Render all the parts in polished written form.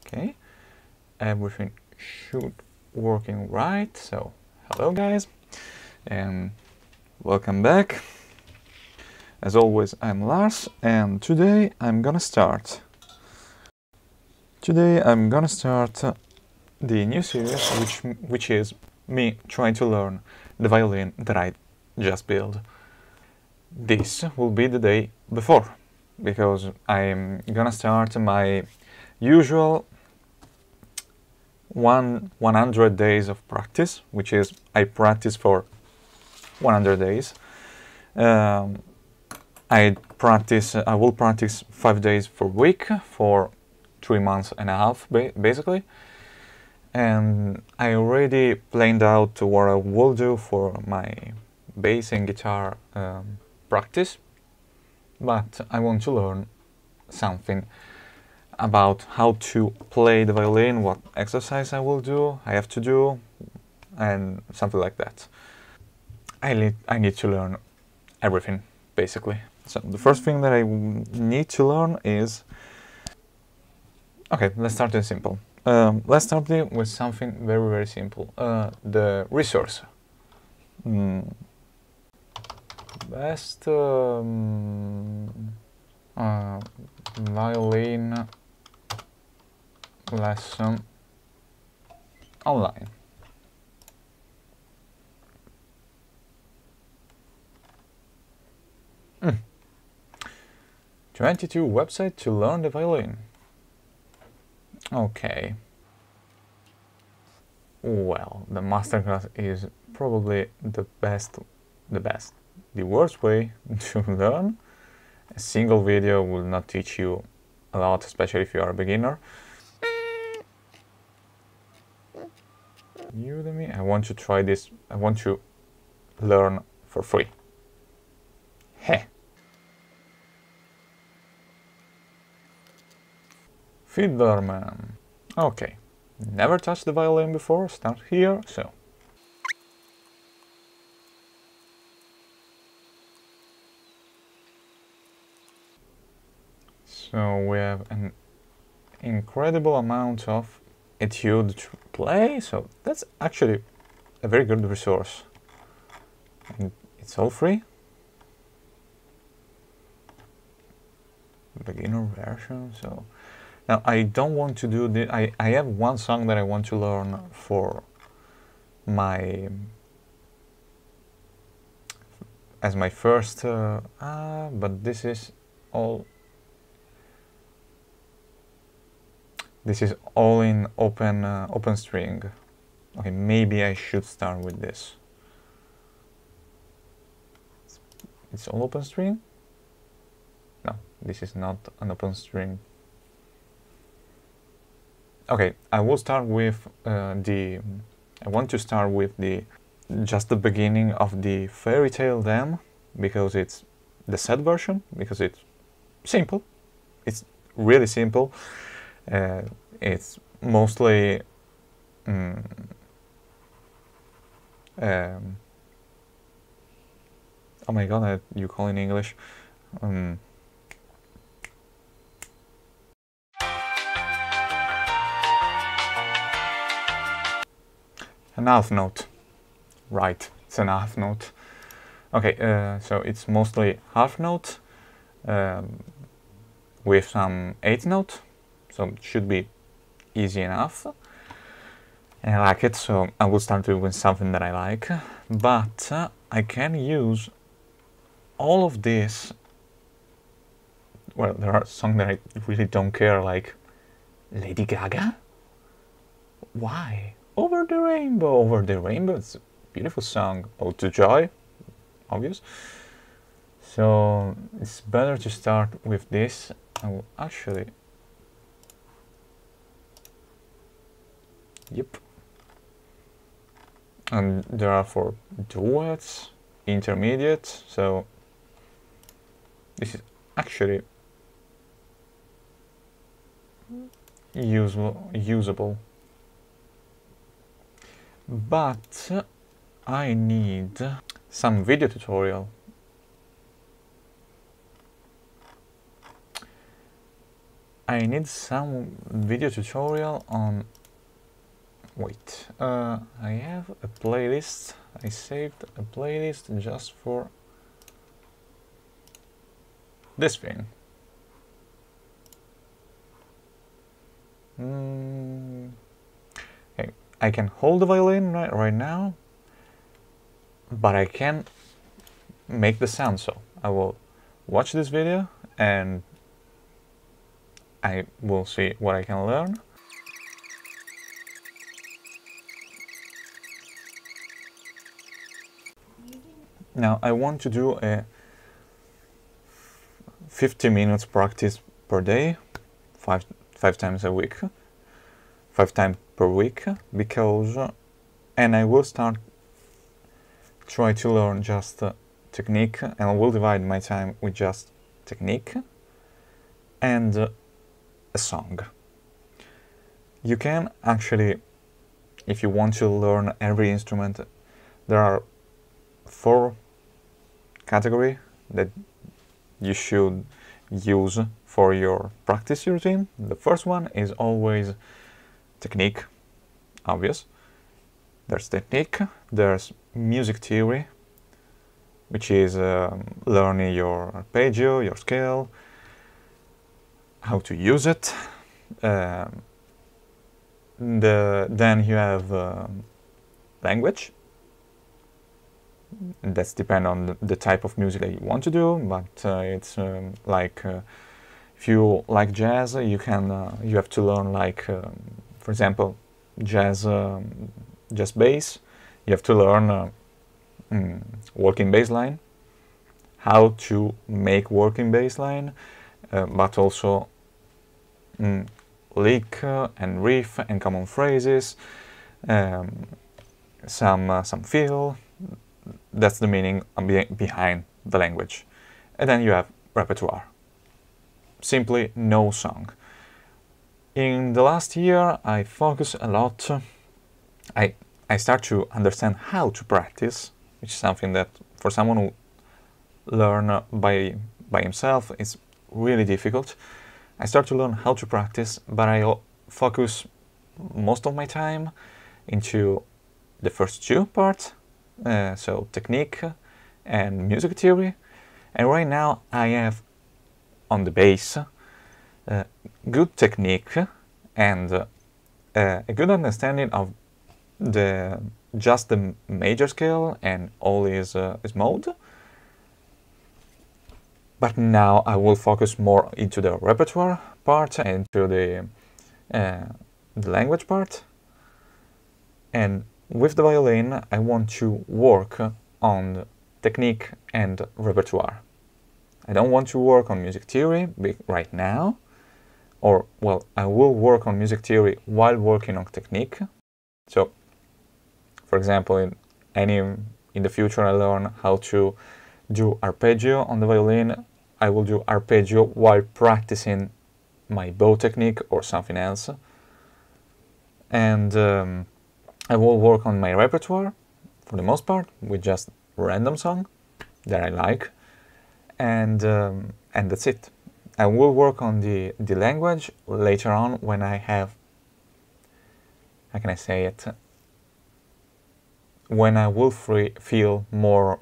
Okay, everything should working right. So hello guys, and welcome back. As always, I'm Lars, and today I'm gonna start the new series, which is me trying to learn the violin that I just built. This will be the day before, because I'm gonna start my usual 100 days of practice, which is I practice for 100 days. I will practice 5 days per week for 3 months and a half, basically. And I already planned out what I will do for my bass and guitar practice, but I want to learn something about how to play the violin, what exercise I have to do, and something like that. I need to learn everything, basically. So the first thing that I need to learn is... Okay, let's start it simple. Let's start with something very, very simple. The resource. Best violin lesson online. Mm. 22 website to learn the violin. Okay. Well, the masterclass is probably the worst way to learn. A single video will not teach you a lot, especially if you are a beginner. Udemy, I want to try this. I want to learn for free. Heh. Fiddlerman. Okay. Never touched the violin before, start here, so. So we have an incredible amount of etude to play, so that's actually a very good resource. And it's all free. Beginner version, so... Now, I don't want to do this. I have one song that I want to learn for my... as my first... but this is all... This is all in open string. Okay, maybe I should start with this. It's all open string? No, this is not an open string. Okay, I will start with I want to start with just the beginning of the Fairy Tale Dam, because it's the set version, because it's simple. It's really simple. It's mostly oh my god, you call in English an half note. Right, it's an half note. Okay, so it's mostly half note with some eighth note, so it should be easy enough. And I like it, so I will start with something that I like. But I can use all of this. Well, there are songs that I really don't care, like Lady Gaga. Why? Over the Rainbow, it's a beautiful song. Ode to Joy, obvious. So it's better to start with this. I will actually... Yep. And there are for duets, intermediate, so this is actually usable. But I need some video tutorial. I need some video tutorial on... Wait, I have a playlist. I saved a playlist just for this thing. Okay. I can hold the violin right now, but I can't make the sound, so I will watch this video and I will see what I can learn. Now I want to do a 50 minutes practice per day, five times a week, 5 times per week, because and I will start try to learn just technique, and I will divide my time with just technique and a song. You can actually, if you want to learn every instrument, there are 4 categories that you should use for your practice routine. The first one is always technique, obvious. There's technique, there's music theory, which is learning your arpeggio, your scale, how to use it. Then you have language. That's depend on the type of music that you want to do, but it's like if you like jazz, you can you have to learn like for example jazz bass. You have to learn working bass line, how to make working bass line, but also lick and riff and common phrases, some feel. That's the meaning behind the language. And then you have repertoire. Simply no song. In the last year, I focus a lot. I start to understand how to practice, which is something that for someone who learn by himself is really difficult. I start to learn how to practice, but I focus most of my time into the first 2 parts. So technique and music theory, and right now I have on the bass good technique and a good understanding of just the major scale and all is mode. But now I will focus more into the repertoire part and to the language part. And with the violin, I want to work on technique and repertoire. I don't want to work on music theory right now, or, well, I will work on music theory while working on technique. So, for example, in the future I learn how to do arpeggio on the violin. I will do arpeggio while practicing my bow technique or something else. And I will work on my repertoire, for the most part, with just random song that I like, and that's it. I will work on the language later on when I have, how can I say it, when I will feel more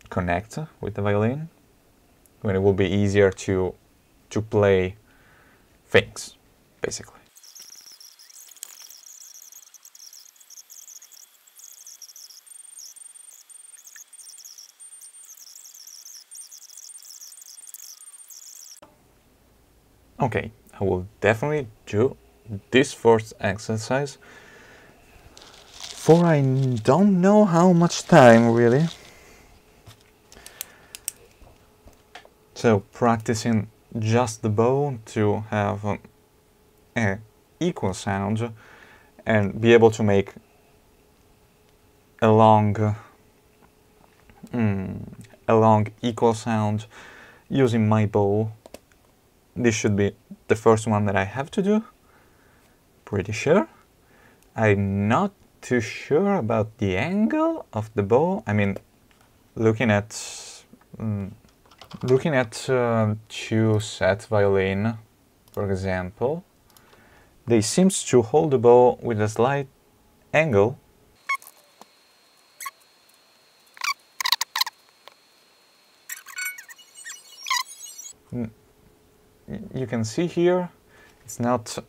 connect with the violin, when it will be easier to play things, basically. Okay, I will definitely do this first exercise, for I don't know how much time really. So practicing just the bow to have an equal sound and be able to make a long equal sound using my bow. This should be the first one that I have to do, pretty sure. I'm not too sure about the angle of the bow. I mean, looking at Looking at two set violin, for example, they seem to hold the bow with a slight angle. You can see here, it's not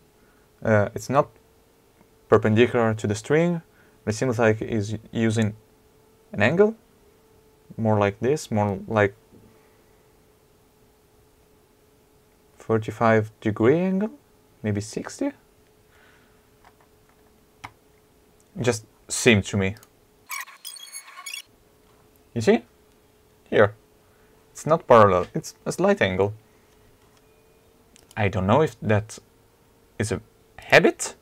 perpendicular to the string. It seems like it's using an angle, more like this, more like 45-degree angle, maybe 60. It just seemed to me. You see? Here. It's not parallel, it's a slight angle. I don't know if that is a habit.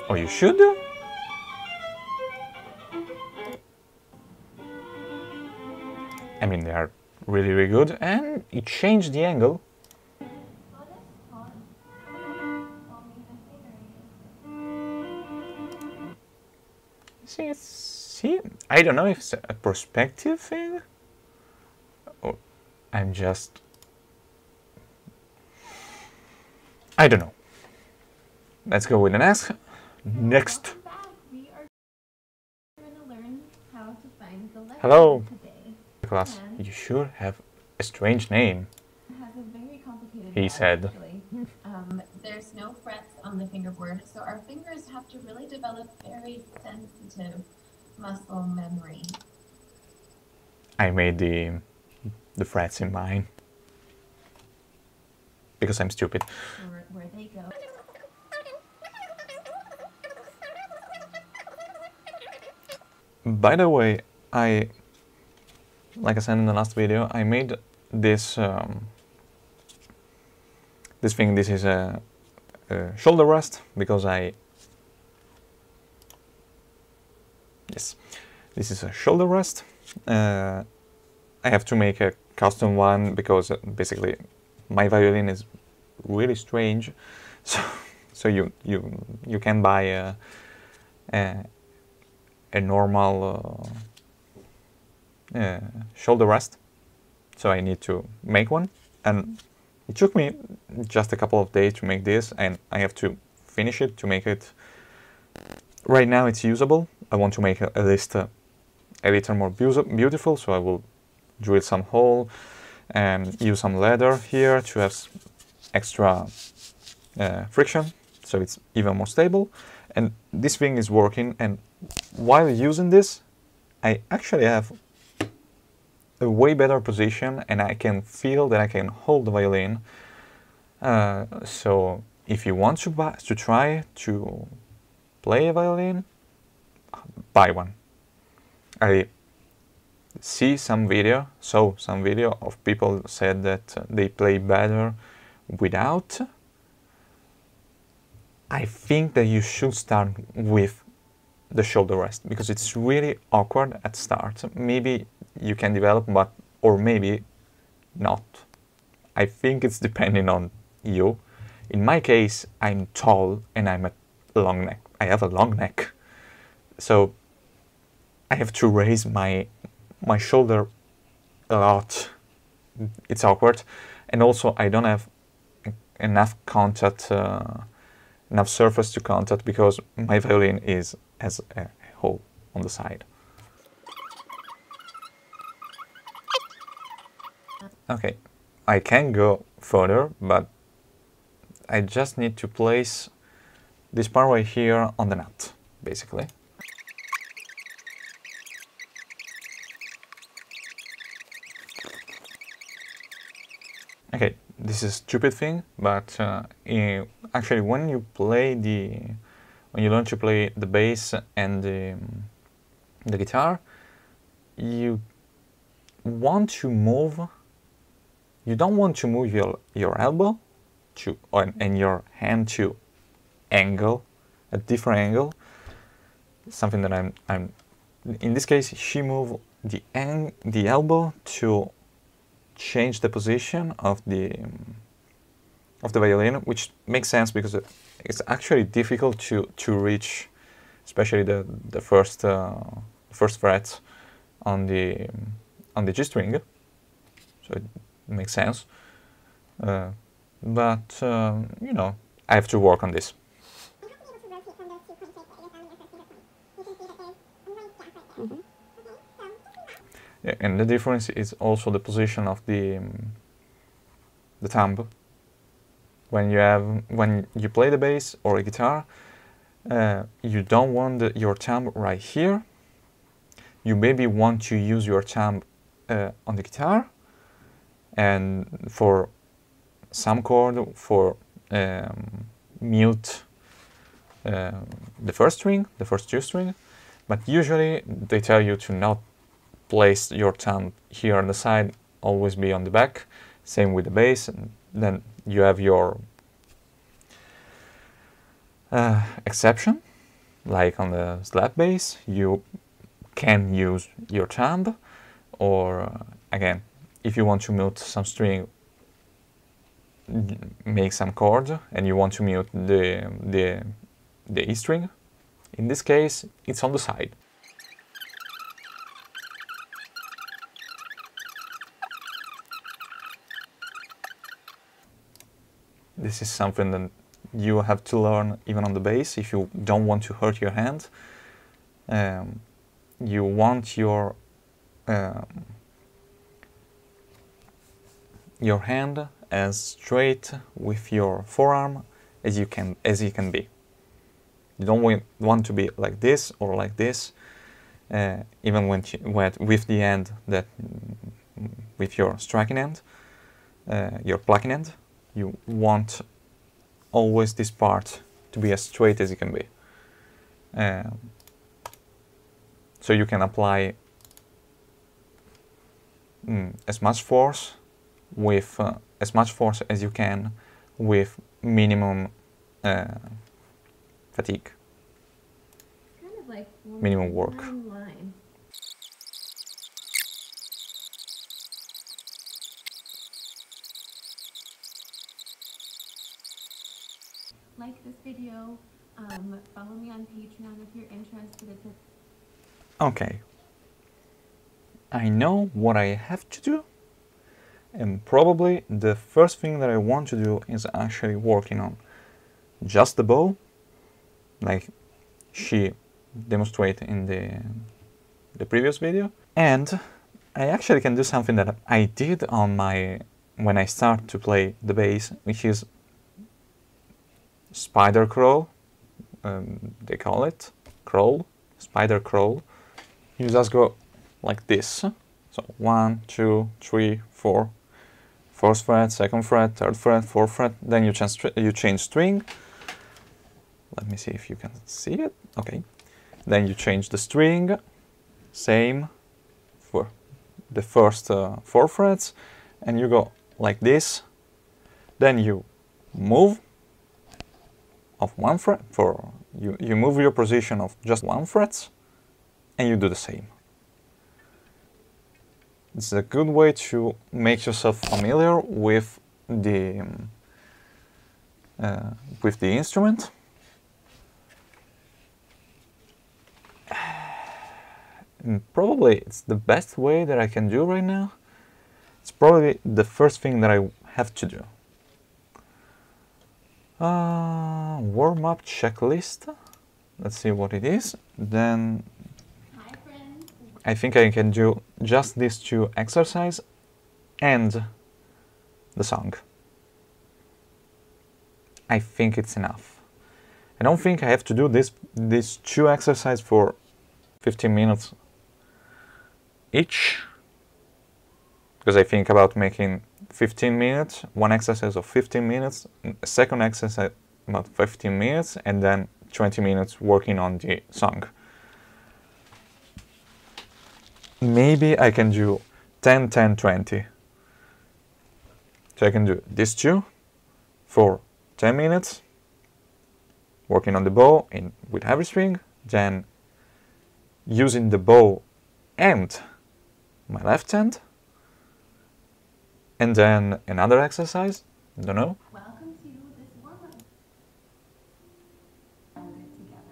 Or you should do. I mean, they are really, really good, and it changed the angle. See, I don't know if it's a perspective thing, or I'm just... I don't know. Let's go with an ask. Next. We are going to learn how to find the letter Hello. today. Class, you should have a strange name. It has a very complicated He name, said. actually. There's no frets on the fingerboard, so our fingers have to really develop very sensitive muscle memory. I made the frets in mine. Because I'm stupid. Where they go. By the way, like I said in the last video, I made this this thing. This is a shoulder rest because yes, this is a shoulder rest. I have to make a custom one because basically my violin is really strange, so you can buy a normal shoulder rest, so I need to make one, and it took me just a couple of days to make this, and I have to finish it to make it. Right now it's usable. I want to make at least a little more beautiful, so I will drill some hole and use some leather here to have extra friction, so it's even more stable. And this thing is working, and while using this, I actually have a way better position, and I can feel that I can hold the violin. So if you want to try to play a violin, buy one. I saw some video of people said that they play better without. I think that you should start with the shoulder rest because it's really awkward at start. Maybe you can develop, but or maybe not. I think it's depending on you. In my case, I'm tall and I'm a long neck. I have a long neck, so I have to raise my shoulder a lot. It's awkward, and also I don't have enough contact. Enough surface to contact because my violin has a hole on the side. Okay, I can go further, but I just need to place this part right here on the nut, basically. Okay, this is a stupid thing, but actually when you learn to play the bass and the guitar, you don't want to move your elbow and your hand to angle, a different angle. Something that I'm in this case, she moved the elbow to change the position of the violin, which makes sense because it's actually difficult to reach, especially the first frets on the G string, so it makes sense. But you know, I have to work on this. Yeah, and the difference is also the position of the thumb. When you play the bass or a guitar, you don't want your thumb right here. You maybe want to use your thumb on the guitar, and for some chord, for mute the first two string, but usually they tell you to not place your thumb here on the side, always be on the back. Same with the bass, and then you have your exception, like on the slap bass, you can use your thumb, or again, if you want to mute some string, make some chord, and you want to mute the E string, in this case, it's on the side. This is something that you have to learn even on the bass if you don't want to hurt your hand. You want your hand as straight with your forearm as you can be. You don't want to be like this or like this, even with the end that with your striking end, your plucking end. You want always this part to be as straight as it can be. So you can apply as much force as you can with minimum fatigue. Kind of like minimum work. line. Like this video, follow me on Patreon if you're interested. Okay. I know what I have to do, and probably the first thing that I want to do is actually working on just the bow, like she demonstrated in the previous video. And I actually can do something that I did on when I start to play the bass, which is spider crawl, they call it, spider crawl. You just go like this, so 1, 2, 3, 4, first fret, second fret, third fret, fourth fret, then you change string. Let me see if you can see it. Okay, then you change the string, same for the first 4 frets, and you go like this. Then you move of 1 fret, you move your position of just 1 fret, and you do the same. It's a good way to make yourself familiar with the instrument. And probably it's the best way that I can do right now. It's probably the first thing that I have to do. Warm-up checklist. Let's see what it is. Then Hi, friends. I think I can do just these 2 exercises and the song. I think it's enough. I don't think I have to do these 2 exercises for 15 minutes each, because I think about making 15 minutes, one exercise of 15 minutes, a second exercise about 15 minutes, and then 20 minutes working on the song. Maybe I can do 10, 10, 20. So I can do these 2 for 10 minutes, working on the bow with heavy string, then using the bow and my left hand, and then another exercise, I don't know. Welcome to this warm-up. Together.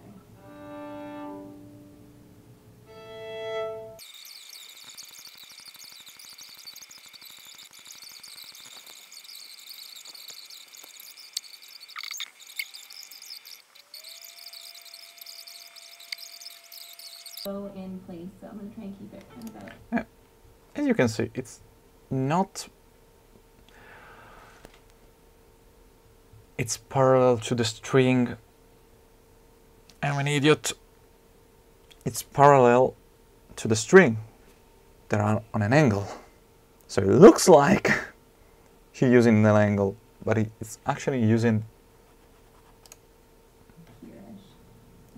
Go in place, so I'm going to try and keep it kind of out. As you can see, it's not... It's parallel to the string. I'm an idiot. It's parallel to the string. They are on an angle. So it looks like he's using an angle, but it's actually using...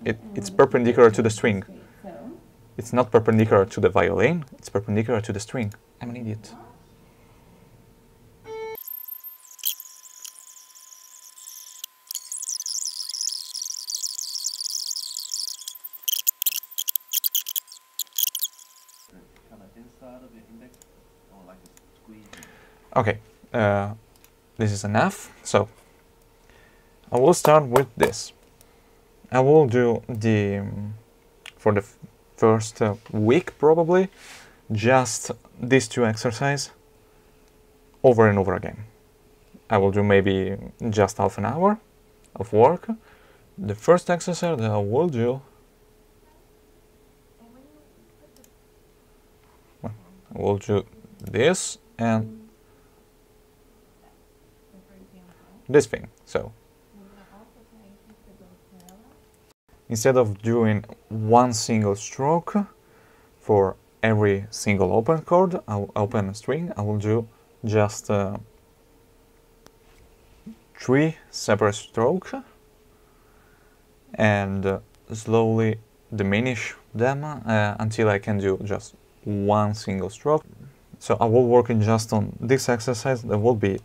It's perpendicular to the string. It's not perpendicular to the violin, it's perpendicular to the string. I'm an idiot. Kind of inside of the index, or like a squeeze. Okay, this is enough. So I will start with this. I will do the for the first week probably just these two exercises over and over again. I will do maybe just half an hour of work. The first exercise that I will do, I will do this and this thing. So instead of doing one single stroke for every single open chord, open string, I will do just 3 separate strokes and slowly diminish them until I can do just one single stroke. So I will work in just on this exercise. That will be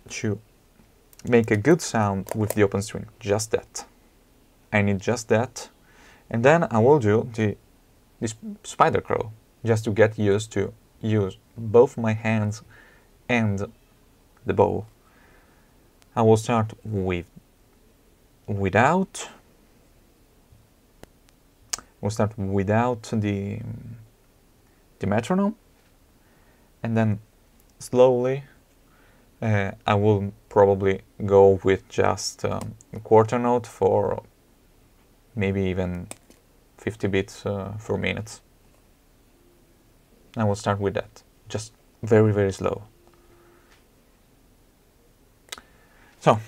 to make a good sound with the open string, just that. I need just that, and then I will do this spider crawl just to get used to use both my hands and the bow. I will start without the metronome, and then slowly I will probably go with just a quarter note for maybe even 50 beats per minute. I will start with that, just very, very slow. So,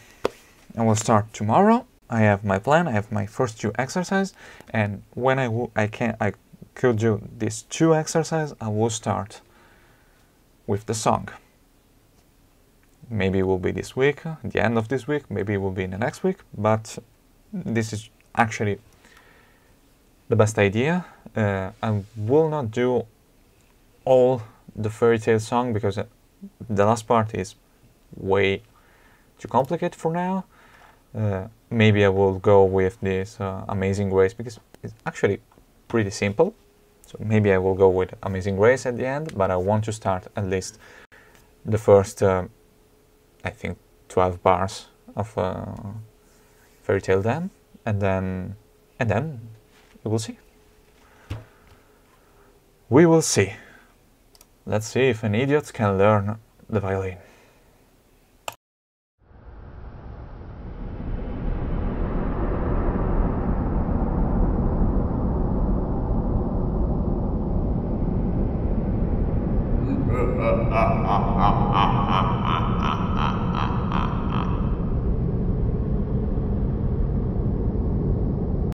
I will start tomorrow. I have my plan, I have my first 2 exercises, and when I could do these 2 exercises, I will start with the song. Maybe it will be this week, the end of this week, maybe it will be in the next week, but this is actually the best idea. I will not do all the fairy tale song because the last part is way too complicated for now. Maybe I will go with this Amazing Grace because it's actually pretty simple. So maybe I will go with Amazing Grace at the end, but I want to start at least the first, I think, 12 bars of Fairy Tale Dam, and then we will see. We will see. Let's see if an idiot can learn the violin.